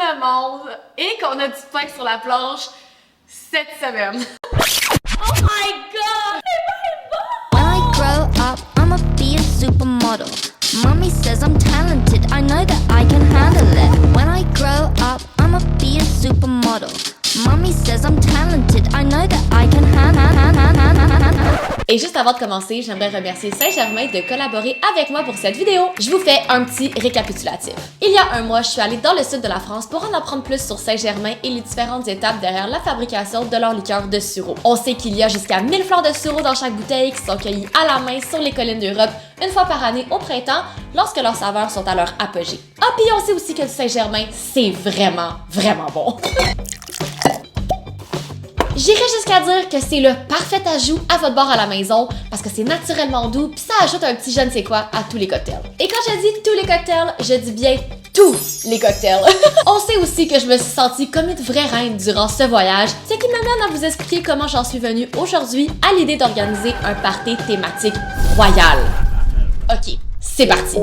le monde et qu'on a du pain sur la planche cette semaine. Oh my god! When I grow up, I'ma be a supermodel. Mommy says I'm talented, I know that I can handle it. When I grow up, I'ma be a supermodel. Mommy says I'm talented, I know that I can handle it. Et juste avant de commencer, j'aimerais remercier Saint-Germain de collaborer avec moi pour cette vidéo. Je vous fais un petit récapitulatif. Il y a un mois, je suis allée dans le sud de la France pour en apprendre plus sur Saint-Germain et les différentes étapes derrière la fabrication de leur liqueur de sureau. On sait qu'il y a jusqu'à 1000 fleurs de sureau dans chaque bouteille qui sont cueillies à la main sur les collines d'Europe une fois par année au printemps lorsque leurs saveurs sont à leur apogée. Ah, puis on sait aussi que le Saint-Germain, c'est vraiment bon. J'irais jusqu'à dire que c'est le parfait ajout à votre bar à la maison parce que c'est naturellement doux pis ça ajoute un petit je ne sais quoi à tous les cocktails. Et quand je dis tous les cocktails, je dis bien tous les cocktails. On sait aussi que je me suis sentie comme une vraie reine durant ce voyage, ce qui m'amène à vous expliquer comment j'en suis venue aujourd'hui à l'idée d'organiser un party thématique royal. Ok, c'est parti!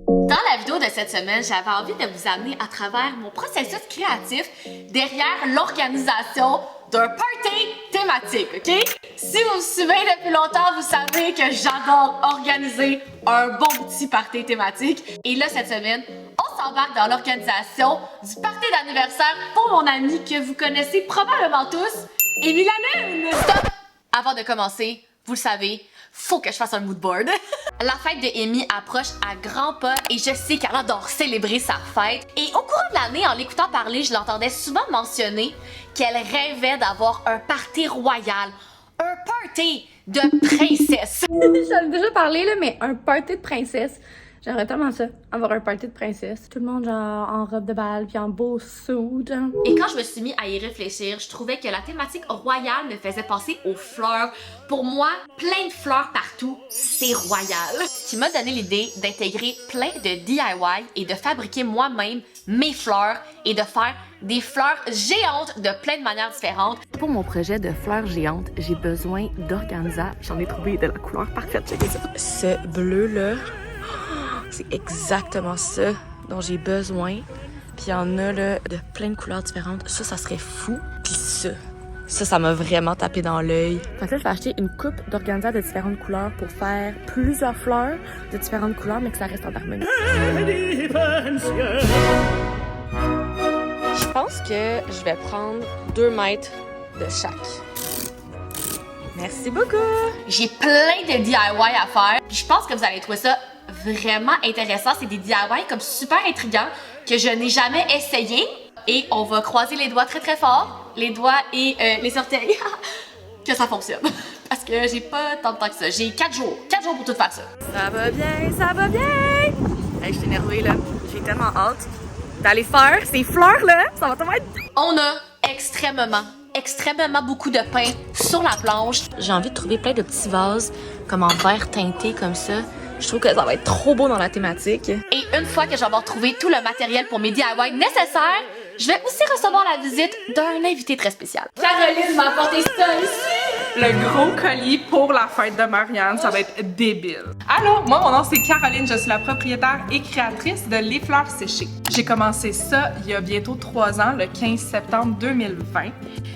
Dans la vidéo de cette semaine, j'avais envie de vous amener à travers mon processus créatif derrière l'organisation d'un party thématique, ok? Si vous me suivez depuis longtemps, vous savez que j'adore organiser un bon petit party thématique. Et là, cette semaine, on s'embarque dans l'organisation du party d'anniversaire pour mon amie que vous connaissez probablement tous, Émilie Lune! Stop! Avant de commencer, vous le savez, faut que je fasse un mood board. La fête de Amy approche à grands pas et je sais qu'elle adore célébrer sa fête. Et au cours de l'année, en l'écoutant parler, je l'entendais souvent mentionner qu'elle rêvait d'avoir un party royal. Un party de princesse. J'en ai déjà parlé, là, mais un party de princesse. J'aimerais tellement ça, avoir un party de princesse. Tout le monde genre en robe de bal puis en beau suit. Genre. Et quand je me suis mis à y réfléchir, je trouvais que la thématique royale me faisait penser aux fleurs. Pour moi, plein de fleurs partout, c'est royal. Ce qui m'a donné l'idée d'intégrer plein de DIY et de fabriquer moi-même mes fleurs et de faire des fleurs géantes de plein de manières différentes. Pour mon projet de fleurs géantes, j'ai besoin d'organza. J'en ai trouvé de la couleur parfaite, checkez ça. Ce bleu-là, c'est exactement ça dont j'ai besoin. Puis il y en a là, de plein de couleurs différentes. Ça serait fou. Puis ça m'a vraiment tapé dans l'œil. Fait que là, je vais acheter une coupe d'organza de différentes couleurs pour faire plusieurs fleurs de différentes couleurs, mais que ça reste en harmonie. Je pense que je vais prendre 2 mètres de chaque. Merci beaucoup! J'ai plein de DIY à faire. Puis je pense que vous allez trouver ça vraiment intéressant. C'est des DIY comme super intrigants que je n'ai jamais essayé. Et on va croiser les doigts très très fort, les doigts et les orteils, que ça fonctionne. Parce que j'ai pas tant de temps que ça. J'ai 4 jours pour tout faire ça. Ça va bien, ça va bien! Hey, je suis énervée là. J'ai tellement hâte d'aller faire ces fleurs là. Ça va tellement être... On a extrêmement beaucoup de pain sur la planche. J'ai envie de trouver plein de petits vases comme en verre teinté comme ça. Je trouve que ça va être trop beau dans la thématique. Et une fois que je vais avoir trouvé tout le matériel pour mes DIY nécessaires, je vais aussi recevoir la visite d'un invité très spécial. Caroline m'a apporté ça ici! Le gros colis pour la fête de Marianne, ça va être débile. Allô, moi mon nom c'est Caroline, je suis la propriétaire et créatrice de Les Fleurs Séchées. J'ai commencé ça il y a bientôt 3 ans, le 15 septembre 2020.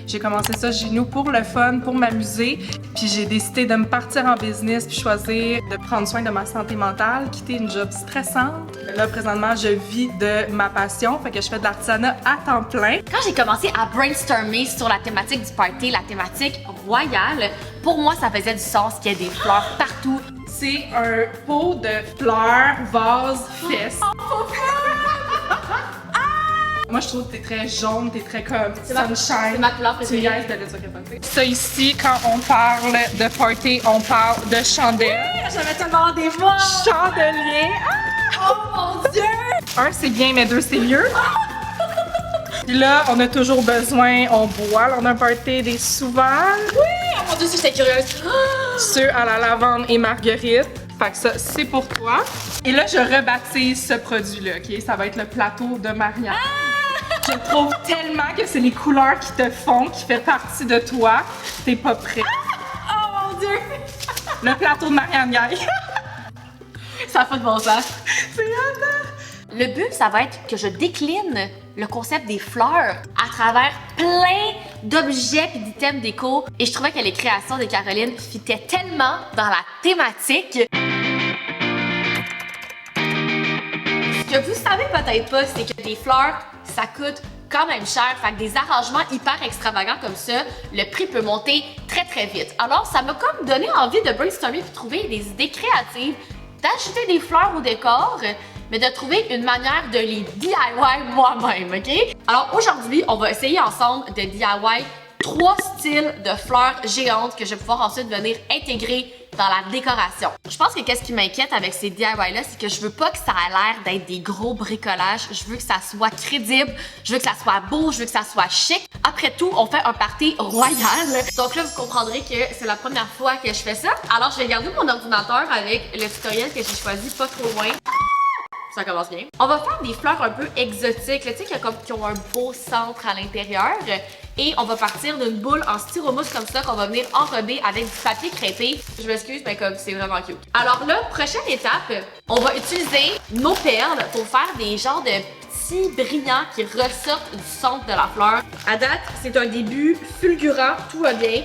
J'ai commencé ça chez nous pour le fun, pour m'amuser, puis j'ai décidé de me partir en business puis choisir de prendre soin de ma santé mentale, quitter une job stressante. Là présentement, je vis de ma passion, fait que je fais de l'artisanat à temps plein. Quand j'ai commencé à brainstormer sur la thématique du party, la thématique royale, pour moi ça faisait du sens qu'il y ait des fleurs partout. C'est un pot de fleurs, vase, fesses. Moi, je trouve que t'es très jaune, t'es très comme sunshine. C'est ma couleur préférée. Ça ici, quand on parle de party, on parle de chandelles. J'avais tellement des mots! Chandelier. Oh mon Dieu! 1, c'est bien, mais 2, c'est mieux. Puis là, on a toujours besoin, on boit lors d'un party, des sous-verres. Oui! Oh mon Dieu, j'étais curieuse! Ceux à la lavande et marguerite. Fait que ça, c'est pour toi. Et là, je rebaptise ce produit-là, OK? Ça va être le plateau de Marianne. Je trouve tellement que c'est les couleurs qui te font, qui fait partie de toi. T'es pas prêt. Oh mon Dieu! Le plateau de Marianne Gaye. Ça a pas de bon sens. C'est hâte. Le Le but, ça va être que je décline le concept des fleurs à travers plein d'objets et d'items déco. Et je trouvais que les créations de Caroline fitaient tellement dans la thématique. Ce que vous savez peut-être pas, c'est que des fleurs, ça coûte quand même cher. Fait que des arrangements hyper extravagants comme ça, le prix peut monter très très vite. Alors ça m'a comme donné envie de brainstormer et de trouver des idées créatives, d'ajouter des fleurs au décor, mais de trouver une manière de les DIY moi-même, ok? Alors aujourd'hui, on va essayer ensemble de DIY 3 styles de fleurs géantes que je vais pouvoir ensuite venir intégrer dans la décoration. Je pense que qu'est-ce qui m'inquiète avec ces DIY-là, c'est que je veux pas que ça ait l'air d'être des gros bricolages. Je veux que ça soit crédible, je veux que ça soit beau, je veux que ça soit chic. Après tout, on fait un party royal. Donc là, vous comprendrez que c'est la première fois que je fais ça. Alors, je vais garder mon ordinateur avec le tutoriel que j'ai choisi pas trop loin. Ça commence bien. On va faire des fleurs un peu exotiques, tu sais, qui ont un beau centre à l'intérieur. Et on va partir d'une boule en styromousse comme ça qu'on va venir enrober avec du papier crêpé. Je m'excuse, mais comme c'est vraiment cute. Alors là, prochaine étape, on va utiliser nos perles pour faire des genres de petits brillants qui ressortent du centre de la fleur. À date, c'est un début fulgurant, tout va bien.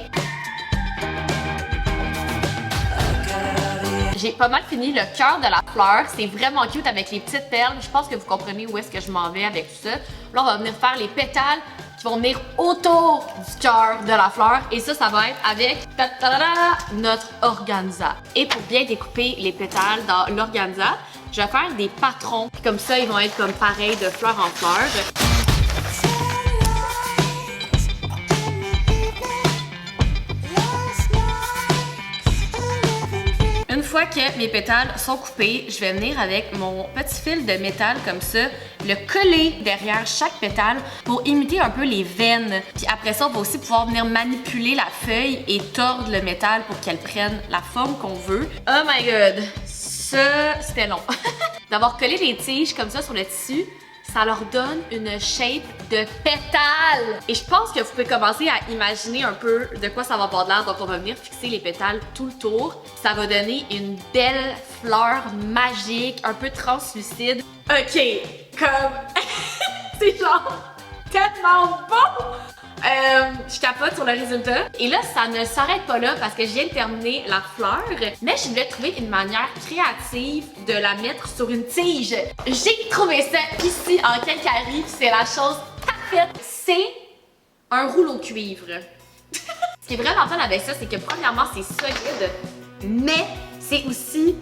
J'ai pas mal fini le cœur de la fleur. C'est vraiment cute avec les petites perles. Je pense que vous comprenez où est-ce que je m'en vais avec tout ça. Là, on va venir faire les pétales qui vont venir autour du cœur de la fleur. Et ça va être avec notre organza. Et pour bien découper les pétales dans l'organza, je vais faire des patrons. Comme ça, ils vont être comme pareil de fleur en fleur. Une fois que mes pétales sont coupés, je vais venir avec mon petit fil de métal comme ça, le coller derrière chaque pétale pour imiter un peu les veines. Puis après ça, on va aussi pouvoir venir manipuler la feuille et tordre le métal pour qu'elle prenne la forme qu'on veut. Oh my god! Ça, c'était long. D'avoir collé les tiges comme ça sur le tissu, ça leur donne une shape de pétale. Et je pense que vous pouvez commencer à imaginer un peu de quoi ça va avoir l'air. Donc on va venir fixer les pétales tout le tour. Ça va donner une belle fleur magique, un peu translucide. Ok, comme... c'est genre tellement beau! Je capote sur le résultat. Et là, ça ne s'arrête pas là parce que je viens de terminer la fleur, mais je voulais trouver une manière créative de la mettre sur une tige. J'ai trouvé ça ici en calcarie, c'est la chose parfaite. C'est un rouleau cuivre. Ce qui est vraiment fun avec ça, c'est que premièrement, c'est solide, mais c'est aussi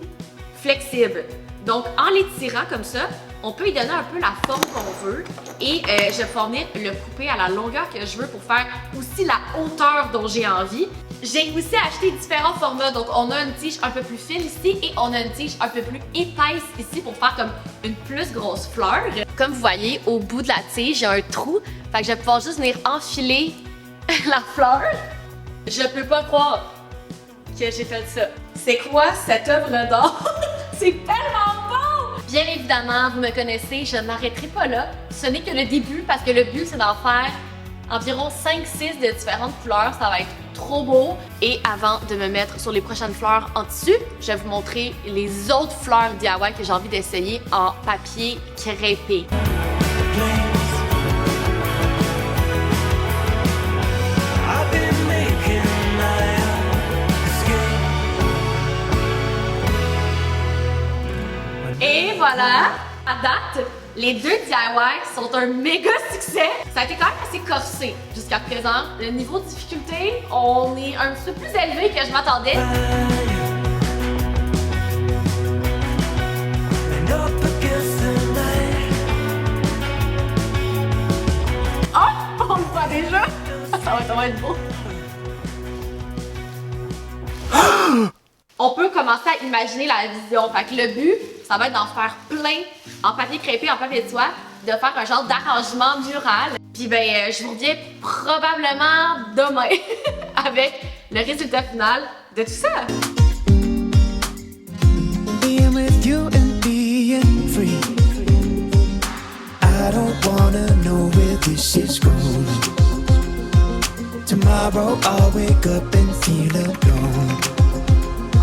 flexible. Donc, en l'étirant comme ça, on peut y donner un peu la forme qu'on veut et je vais pouvoir venir le couper à la longueur que je veux pour faire aussi la hauteur dont j'ai envie. J'ai aussi acheté différents formats, donc on a une tige un peu plus fine ici et on a une tige un peu plus épaisse ici pour faire comme une plus grosse fleur. Comme vous voyez, au bout de la tige, il y a un trou, fait que je vais pouvoir juste venir enfiler la fleur. Je peux pas croire que j'ai fait ça. C'est quoi cette œuvre d'art? C'est tellement beau! Bien évidemment, vous me connaissez, je ne m'arrêterai pas là. Ce n'est que le début parce que le but, c'est d'en faire environ 5-6 de différentes couleurs. Ça va être trop beau. Et avant de me mettre sur les prochaines fleurs en tissu, je vais vous montrer les autres fleurs DIY que j'ai envie d'essayer en papier crêpé. Et voilà, à date, les deux DIY sont un méga succès. Ça a été quand même assez corsé jusqu'à présent. Le niveau de difficulté, on est un petit peu plus élevé que je m'attendais. Oh, on le voit déjà. Ça va être beau. On peut commencer à imaginer la vision. Fait que le but, ça va être d'en faire plein en papier crêpé, en papier de soie, de faire un genre d'arrangement mural. Puis ben, je vous reviens probablement demain avec le résultat final de tout ça. Being with you and being free. I don't wanna know where this is going. Tomorrow I'll wake up and feel alone.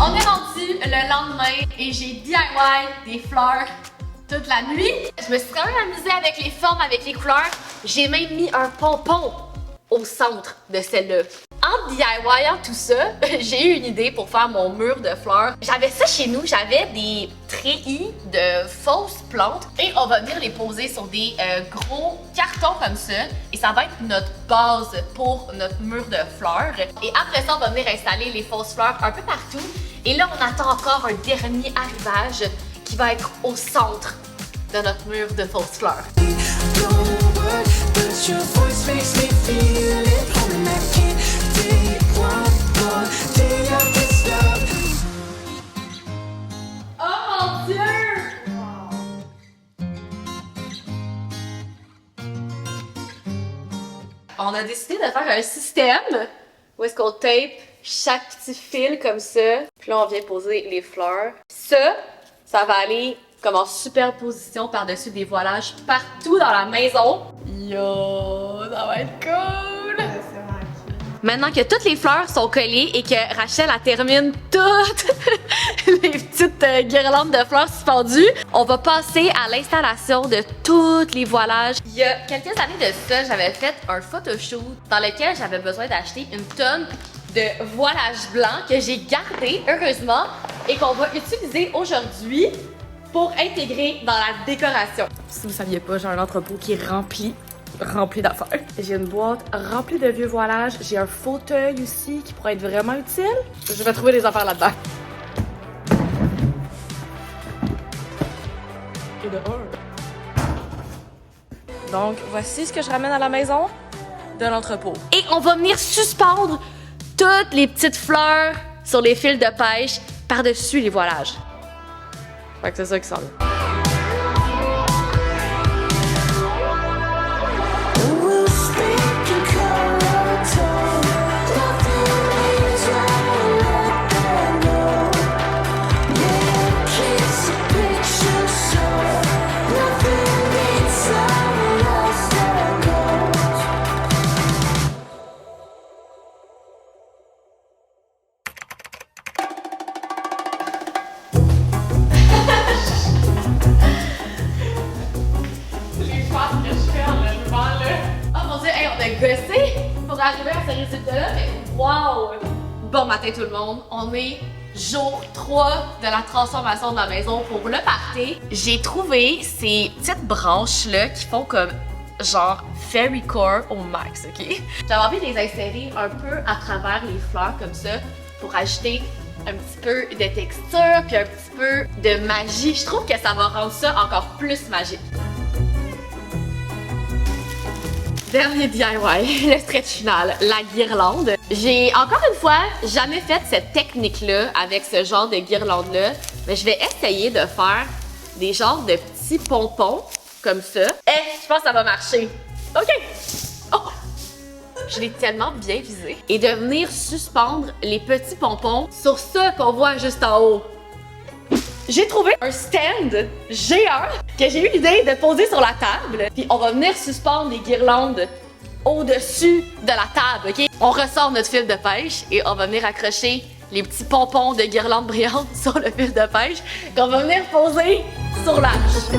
On est rendu le lendemain et j'ai DIY des fleurs toute la nuit. Je me suis quand même amusée avec les formes, avec les couleurs. J'ai même mis un pompon au centre de celle-là. En DIYant tout ça, j'ai eu une idée pour faire mon mur de fleurs. J'avais ça chez nous, j'avais des treillis de fausses plantes et on va venir les poser sur des gros cartons comme ça et ça va être notre base pour notre mur de fleurs. Et après ça, on va venir installer les fausses fleurs un peu partout. Et là, on attend encore un dernier arrivage qui va être au centre de notre mur de fausses fleurs. Oh mon Dieu! On a décidé de faire un système où est-ce qu'on tape chaque petit fil comme ça. Puis là, on vient poser les fleurs. Ça va aller comme en superposition par-dessus des voilages partout dans la maison. Yo, ça va être cool! Maintenant que toutes les fleurs sont collées et que Rachel termine toutes les petites guirlandes de fleurs suspendues, on va passer à l'installation de tous les voilages. Il y a quelques années de ça, j'avais fait un photoshoot dans lequel j'avais besoin d'acheter une tonne de voilage blanc que j'ai gardé, heureusement, et qu'on va utiliser aujourd'hui pour intégrer dans la décoration. Si vous saviez pas, j'ai un entrepôt qui est rempli d'affaires. J'ai une boîte remplie de vieux voilages. J'ai un fauteuil aussi qui pourrait être vraiment utile. Je vais trouver des affaires là-dedans. Et de un. Donc, voici ce que je ramène à la maison de l'entrepôt. Et on va venir suspendre toutes les petites fleurs sur les fils de pêche par-dessus les voilages. Fait que c'est ça qui s'en vient. Pour arriver à ce résultat-là, mais wow! Bon matin tout le monde, on est jour 3 de la transformation de la maison pour le party. J'ai trouvé ces petites branches-là qui font comme genre fairy core au max, ok? J'avais envie de les insérer un peu à travers les fleurs comme ça pour ajouter un petit peu de texture puis un petit peu de magie. Je trouve que ça va rendre ça encore plus magique. Dernier DIY, le stretch final, la guirlande. J'ai encore une fois jamais fait cette technique-là avec ce genre de guirlande-là, mais je vais essayer de faire des genres de petits pompons comme ça. Je pense que ça va marcher. OK! Oh! Je l'ai tellement bien visé. Et de venir suspendre les petits pompons sur ce qu'on voit juste en haut. J'ai trouvé un stand géant que j'ai eu l'idée de poser sur la table. Puis on va venir suspendre les guirlandes au-dessus de la table, ok? On ressort notre fil de pêche et on va venir accrocher les petits pompons de guirlandes brillantes sur le fil de pêche qu'on va venir poser sur l'arche.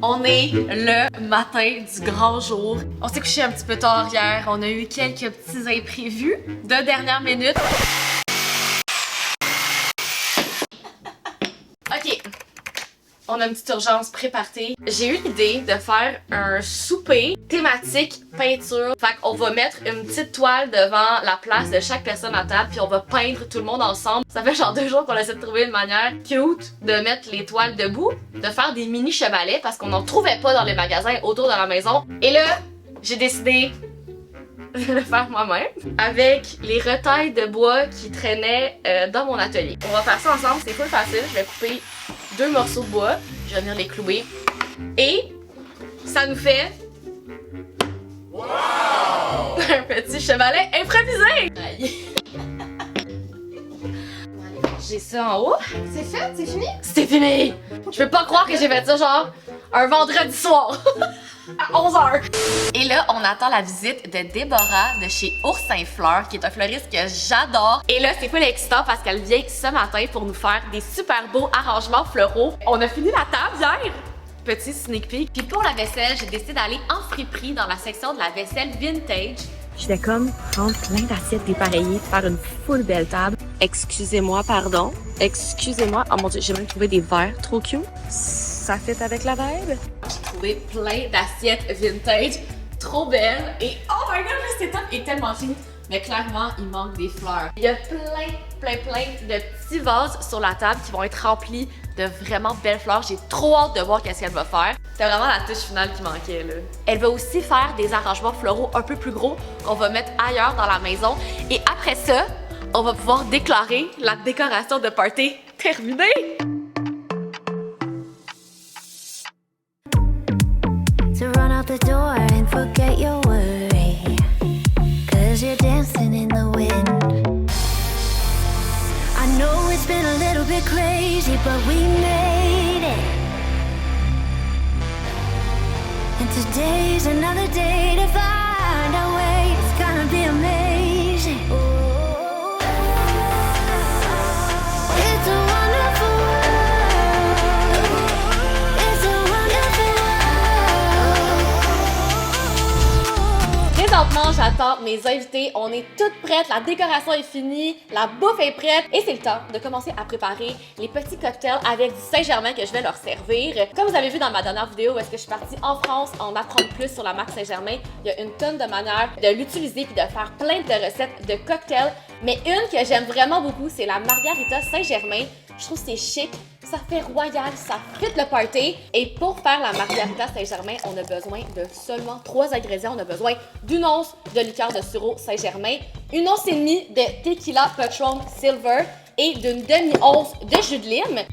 On est le matin du grand jour. On s'est couché un petit peu tard hier. On a eu quelques petits imprévus de dernière minute. OK. On a une petite urgence pré-party. J'ai eu l'idée de faire un souper thématique peinture. Fait qu'on va mettre une petite toile devant la place de chaque personne à table puis on va peindre tout le monde ensemble. Ça fait genre 2 jours qu'on essaie de trouver une manière cute de mettre les toiles debout, de faire des mini chevalets parce qu'on n'en trouvait pas dans les magasins autour de la maison. Et là, j'ai décidé de le faire moi-même avec les retailles de bois qui traînaient dans mon atelier. On va faire ça ensemble, c'est full facile. Je vais couper 2 morceaux de bois, je vais venir les clouer et ça nous fait un petit chevalet improvisé! Aïe. J'ai ça en haut. C'est fait? C'est fini? C'est fini! Je peux pas croire que j'ai fait ça genre un vendredi soir à 11h. Et là, on attend la visite de Déborah de chez Oursin Fleurs, qui est un fleuriste que j'adore. Et là, c'est pas excitant parce qu'elle vient ce matin pour nous faire des super beaux arrangements floraux. On a fini la table hier. Petit sneak peek. Puis pour la vaisselle, j'ai décidé d'aller en friperie dans la section de la vaisselle vintage. Je vais comme prendre plein d'assiettes dépareillées, faire une full belle table. Excusez-moi, pardon. Excusez-moi. Oh mon Dieu, j'ai même trouvé des verres trop cute. Ça fit avec la vibe. J'ai trouvé plein d'assiettes vintage, trop belles. Et oh my god, le setup est tellement fini. Mais clairement, il manque des fleurs. Il y a plein de petits vases sur la table qui vont être remplis de vraiment belles fleurs. J'ai trop hâte de voir qu'est-ce qu'elle va faire. C'était vraiment la touche finale qui manquait, là. Elle va aussi faire des arrangements floraux un peu plus gros qu'on va mettre ailleurs dans la maison. Et après ça, on va pouvoir déclarer la décoration de party terminée. To run out the door and forget your worry, 'cause you're dancing in the wind. I know it's been a little bit crazy, but we made it. And today's another day to find our way. It's gonna be amazing. It's a wonderful world. It's a wonderful world. Présentement, j'attends mes invités. On est toutes prêtes. La décoration est finie. La bouffe est prête. Et c'est le temps de commencer à préparer les petits cocktails avec du Saint-Germain que je vais leur servir. Comme vous avez vu dans ma dernière vidéo où est-ce que je suis partie en France en apprendre plus sur la marque Saint-Germain, il y a une tonne de manières de l'utiliser puis de faire plein de recettes de cocktails. Mais une que j'aime vraiment beaucoup, c'est la Margarita Saint-Germain. Je trouve que c'est chic, ça fait royal, ça fit le party. Et pour faire la Margarita Saint-Germain, on a besoin de seulement 3 ingrédients. On a besoin d'une once de liqueur de sureau Saint-Germain, une once et demie de tequila Patron Silver et d'une demi-once de jus de lime.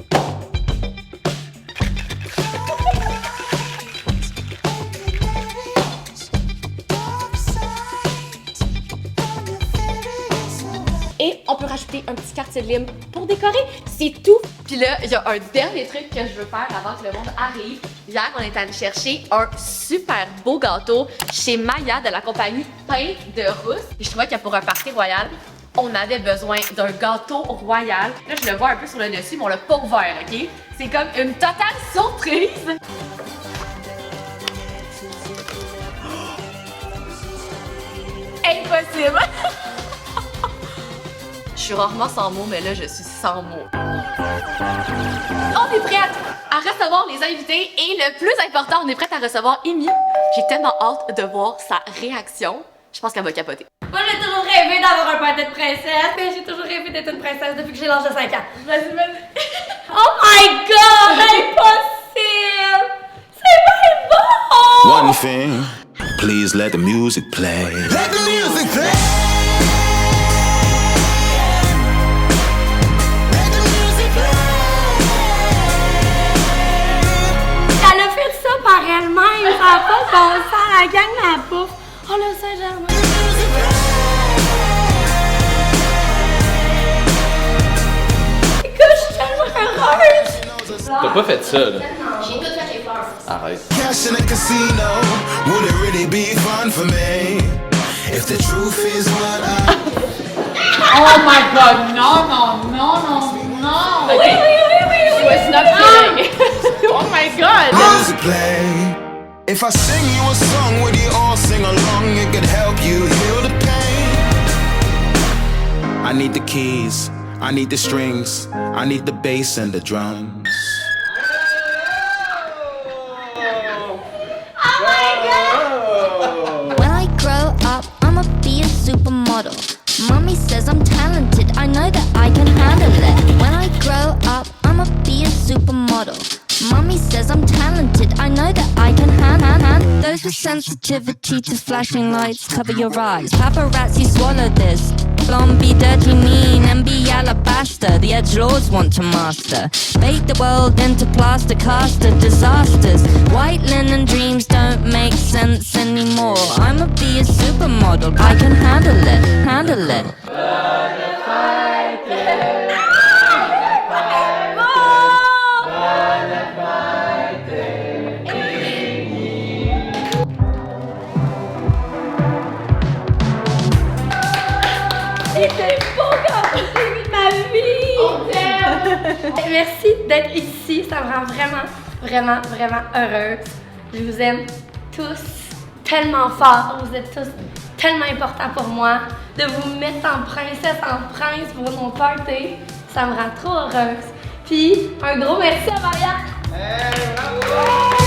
Et on peut rajouter un petit quartier de lime pour décorer. C'est tout. Puis là, il y a un dernier truc que je veux faire avant que le monde arrive. Hier, on est allé chercher un super beau gâteau chez Maya de la compagnie Pain de Rousse. Et je trouvais que pour un party royal, on avait besoin d'un gâteau royal. Là, je le vois un peu sur le dessus, mais on l'a pas ouvert, OK? C'est comme une totale surprise. Impossible! Je suis rarement sans mots, mais là, je suis sans mots. On est prête à recevoir les invités et le plus important, on est prête à recevoir Amy. J'ai tellement hâte de voir sa réaction. Je pense qu'elle va capoter. Moi, j'ai toujours rêvé d'avoir un party de princesse, mais j'ai toujours rêvé d'être une princesse depuis que j'ai l'âge de 5 ans. Vas-y. Oh my god, impossible! C'est bien bon! One thing, please let the music play. Let the music play. Elle a fait ça par elle-même, ça n'a pas de bon sens, la gang la bouffe. Oh le Saint-Germain! Écoute, je suis tellement heureuse! T'as pas fait ça, là. J'ai tout fait les fleurs. Arrête. Cash in a casino, would it really be fun for me? If the truth is what I... Oh my god, non! Oui. She was not kidding. Oh my god! Music play. If I sing you a song, would you all sing along? It could help you heal the pain. I need the keys, I need the strings, I need the bass and the drums. When I grow up, I'ma be a supermodel. Mommy says I'm talented, I know that I can handle it. When I grow up, I'ma be a supermodel. Mommy says I'm talented, I know that I can handle those with sensitivity to flashing lights. Cover your eyes, paparazzi swallow this. Blonde be dirty, mean, and be alabaster. The edgelords want to master. Bake the world into plaster caster disasters. White linen dreams don't make sense anymore. I'ma be a supermodel, I can handle it, handle it. Merci d'être ici, ça me rend vraiment, vraiment, vraiment heureuse. Je vous aime tous tellement fort, vous êtes tous tellement importants pour moi. De vous mettre en princesse, en prince pour mon party, ça me rend trop heureuse. Puis, un gros merci à Maria! Hey, bravo!